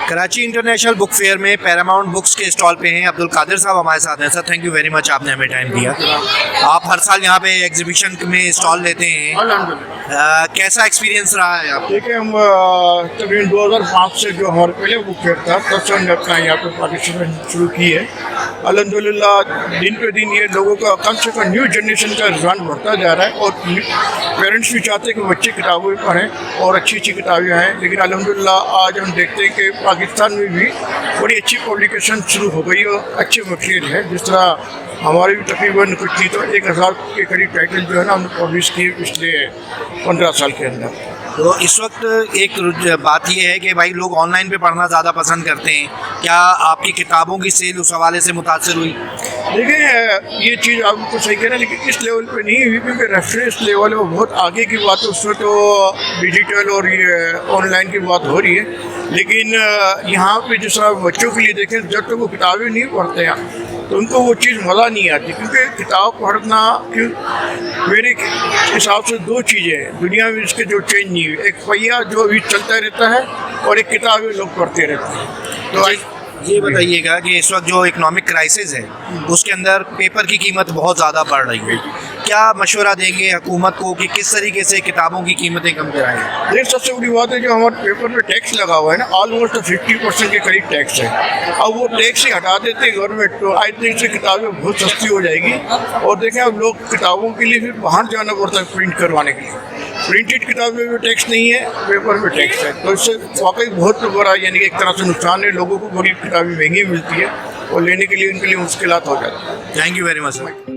Karachi international book fair में Paramount books के stall पे हैं अब्दुल कादिर साहब हमारे साथ हैं। Sir thank you very much, आपने हमें टाइम दिया। आप हर साल यहाँ पे एग्जीबिशन में स्टॉल लेते हैं, कैसा एक्सपीरियंस रहा है आप? देखिए, हम तकरीबन 2005 से जो हमारे पहले बुक फेयर था तब से हमने अपना यहाँ पे पार्टिसिपेट शुरू की है। अल्हम्दुलिल्लाह दिन पे दिन ये लोगों का कम से कम न्यू जनरेशन का रुझान बढ़ता जा रहा है और पेरेंट्स भी चाहते हैं कि बच्चे किताबें पढ़ें और अच्छी अच्छी किताबें आएँ। लेकिन अल्हम्दुलिल्लाह आज हम देखते हैं कि पाकिस्तान में भी बड़ी अच्छी पब्लिकेशन शुरू हो गई और अच्छे मटेरियल है। जिस तरह हमारी भी तकरीबन कुछ नहीं तो 1000 के करीब टाइटल जो है ना हमने पब्लिश किए पिछले 15 साल के अंदर। तो इस वक्त एक बात यह है कि भाई लोग ऑनलाइन पे पढ़ना ज़्यादा पसंद करते हैं, क्या आपकी किताबों की सेल उस हवाले से मुतासर हुई? देखिए, ये चीज़ आपको सही कह रहे हैं, लेकिन इस लेवल पे नहीं हुई क्योंकि रेफरेंस लेवल है वो बहुत आगे की बात है। उसमें तो डिजिटल और ये ऑनलाइन की बात हो रही है। लेकिन यहाँ पे जिस तरह बच्चों के लिए देखें, जब तक वो किताबें नहीं पढ़ते हैं तो उनको वो चीज़ मज़ा नहीं आती। क्योंकि किताब पढ़ना मेरे हिसाब से दो चीज़ें हैं दुनिया में इसके जो चेंज नहीं हुई, एक पहिया जो अभी चलता रहता है और एक किताबें लोग पढ़ते रहते हैं। तो ये बताइएगा कि इस वक्त जो इकोनॉमिक क्राइसिस है उसके अंदर पेपर की कीमत बहुत ज़्यादा बढ़ रही है, क्या मशवरा देंगे हुकूमत को कि किस तरीके से किताबों की कीमतें कम कराएं? देख, सबसे बड़ी बात है जो हमारे पेपर में टैक्स लगा हुआ है ना, ऑलमोस्ट 50% के करीब टैक्स है। अब वो टैक्स ही हटा देते हैं गवर्नमेंट तो आई थिंक से किताबें बहुत सस्ती हो जाएगी। और देखें, अब लोग किताबों के लिए फिर बाहर जाना पड़ता है प्रिंट करवाने के लिए। प्रिंटेड किताबें में टैक्स नहीं है, पेपर में टैक्स है, तो इससे वाकई बहुत बड़ा यानी कि एक तरह से नुकसान है। लोगों को बड़ी किताबें महंगी मिलती है और लेने के लिए उनके लिए मुश्किलात हो जाती है। Thank you very much.